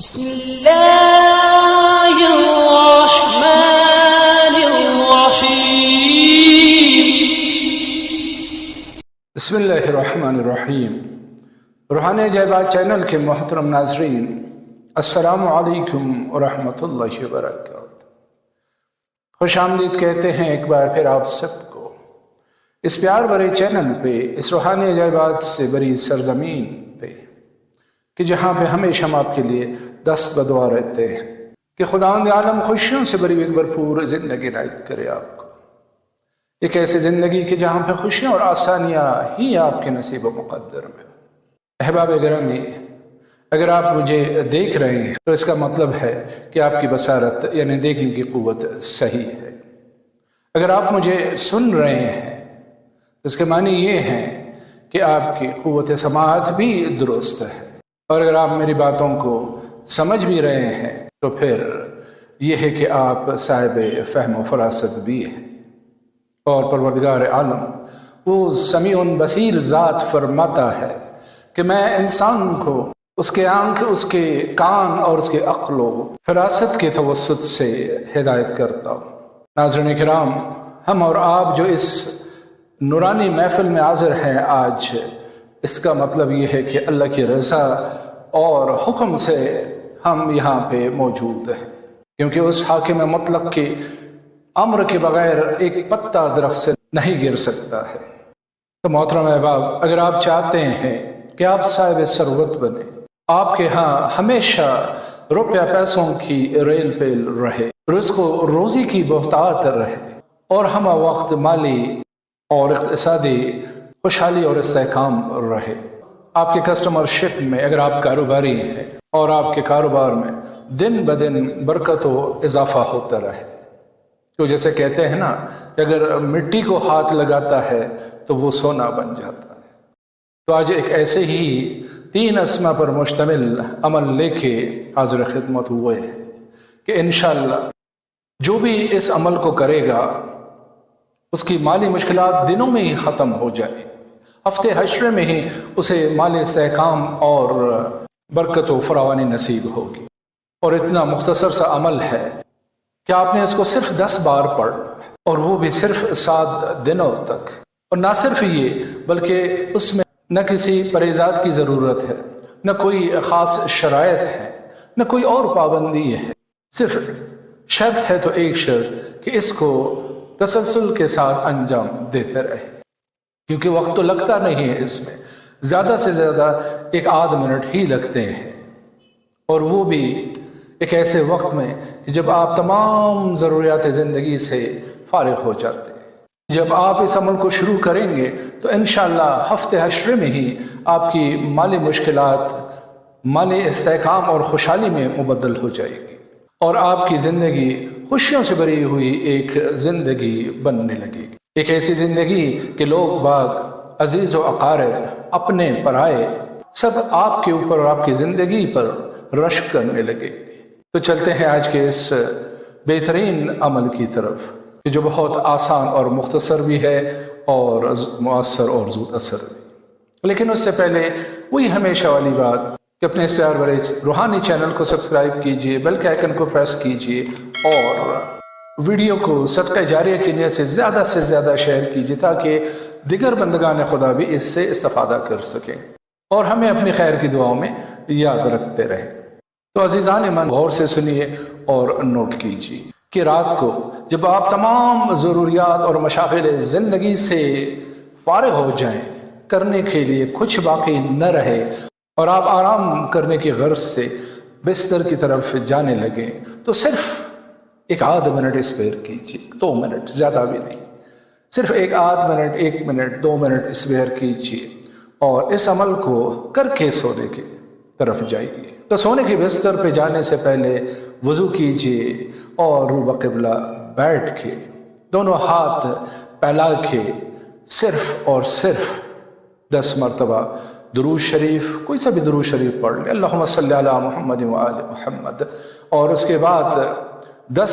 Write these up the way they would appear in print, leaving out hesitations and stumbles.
بسم اللہ الرحمن الرحیم۔ بسم اللہ الرحمن الرحیم۔ روحانی عجائبات چینل کے محترم ناظرین، السلام علیکم ورحمۃ اللہ وبرکاتہ۔ خوش آمدید کہتے ہیں ایک بار پھر آپ سب کو اس پیار بھرے چینل پہ، اس روحانی عجائبات سے بری سرزمین پہ، کہ جہاں پہ ہمیشہ ہم آپ کے لیے دست بدعا رہتے ہیں کہ خداوند عالم خوشیوں سے بری ایک بھرپور زندگی عنایت کرے آپ کو، ایک ایسی زندگی کہ جہاں پہ خوشیاں اور آسانیاں ہی آپ کے نصیب و مقدر میں۔ احباب گرامی، اگر آپ مجھے دیکھ رہے ہیں تو اس کا مطلب ہے کہ آپ کی بصارت یعنی دیکھنے کی قوت صحیح ہے۔ اگر آپ مجھے سن رہے ہیں اس کے معنی یہ ہیں کہ آپ کی قوت سماعت بھی درست ہے، اور اگر آپ میری باتوں کو سمجھ بھی رہے ہیں تو پھر یہ ہے کہ آپ صاحب فہم و فراست بھی ہیں۔ اور پروردگار عالم وہ سمیع بصیر ذات فرماتا ہے کہ میں انسان کو اس کے آنکھ، اس کے کان اور اس کے عقل و فراست کے توسط سے ہدایت کرتا ہوں۔ ناظرین کرام، ہم اور آپ جو اس نورانی محفل میں حاضر ہیں آج، اس کا مطلب یہ ہے کہ اللہ کی رضا اور حکم سے ہم یہاں پہ موجود ہیں، کیونکہ اس حاکم مطلق کے امر کے بغیر ایک پتا درخت سے نہیں گر سکتا ہے۔ تو محترم احباب، اگر آپ چاہتے ہیں کہ آپ صاحب ثروت بنے، آپ کے ہاں ہمیشہ روپیہ پیسوں کی ریل پیل رہے، رزق و روزی کی بہتات رہے، اور ہم وقت مالی اور اقتصادی خوشحالی اور استحکام رہے، آپ کے کسٹمر شپ میں اگر آپ کاروباری ہیں اور آپ کے کاروبار میں دن بدن برکت و اضافہ ہوتا رہے، تو جیسے کہتے ہیں نا کہ اگر مٹی کو ہاتھ لگاتا ہے تو وہ سونا بن جاتا ہے۔ تو آج ایک ایسے ہی 3 اسما پر مشتمل عمل لے کے حاضر خدمت ہوئے ہیں کہ انشاءاللہ جو بھی اس عمل کو کرے گا اس کی مالی مشکلات دنوں میں ہی ختم ہو جائے، ہفتے حشر میں ہی اسے مالی استحکام اور برکت و فراوانی نصیب ہوگی۔ اور اتنا مختصر سا عمل ہے کہ آپ نے اس کو صرف 10 بار پڑھنا ہے، اور وہ بھی صرف 7 دنوں تک۔ اور نہ صرف یہ بلکہ اس میں نہ کسی پرہیزات کی ضرورت ہے، نہ کوئی خاص شرائط ہے، نہ کوئی اور پابندی ہے، صرف شرط ہے تو ایک شرط کہ اس کو تسلسل کے ساتھ انجام دیتے رہے، کیونکہ وقت تو لگتا نہیں ہے، اس میں زیادہ سے زیادہ 1 آدھ منٹ ہی لگتے ہیں، اور وہ بھی ایک ایسے وقت میں کہ جب آپ تمام ضروریات زندگی سے فارغ ہو جاتے ہیں۔ جب آپ اس عمل کو شروع کریں گے تو انشاءاللہ ہفتے حشر میں ہی آپ کی مالی مشکلات مالی استحکام اور خوشحالی میں مبدل ہو جائے گی، اور آپ کی زندگی خوشیوں سے بھری ہوئی ایک زندگی بننے لگے گی، ایک ایسی زندگی کہ لوگ باغ، عزیز و اقارب، اپنے پرائے سب آپ کے اوپر اور آپ کی زندگی پر رشک کرنے لگے۔ تو چلتے ہیں آج کے اس بہترین عمل کی طرف کہ جو بہت آسان اور مختصر بھی ہے اور مؤثر اور زود اثر بھی۔ لیکن اس سے پہلے وہی ہمیشہ والی بات کہ اپنے اس پیار بھرے روحانی چینل کو سبسکرائب کیجئے، بیل کے آئیکن کو پریس کیجئے، اور ویڈیو کو صدقہ جاریہ کی نیت سے زیادہ شیئر کیجئے تاکہ دیگر بندگان خدا بھی اس سے استفادہ کر سکیں اور ہمیں اپنی خیر کی دعاؤں میں یاد رکھتے رہیں۔ تو عزیزان من، غور سے سنیے اور نوٹ کیجئے کہ رات کو جب آپ تمام ضروریات اور مشاغل زندگی سے فارغ ہو جائیں، کرنے کے لیے کچھ باقی نہ رہے، اور آپ آرام کرنے کی غرض سے بستر کی طرف جانے لگیں، تو صرف 1 آدھ منٹ اسپیئر کیجئے، 2 منٹ، زیادہ بھی نہیں، صرف 1 آدھ منٹ، 1 منٹ، 2 منٹ اسپیئر کیجئے، اور اس عمل کو کر کے سونے کی طرف جائیے۔ تو سونے کے بستر پہ جانے سے پہلے وضو کیجئے اور رو بقبلہ بیٹھ کے دونوں ہاتھ پھیلا کے صرف اور صرف 10 مرتبہ درود شریف، کوئی سا بھی درود شریف پڑھ لیں، اللہم صلی علی محمد وآل محمد، اور اس کے بعد 10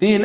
3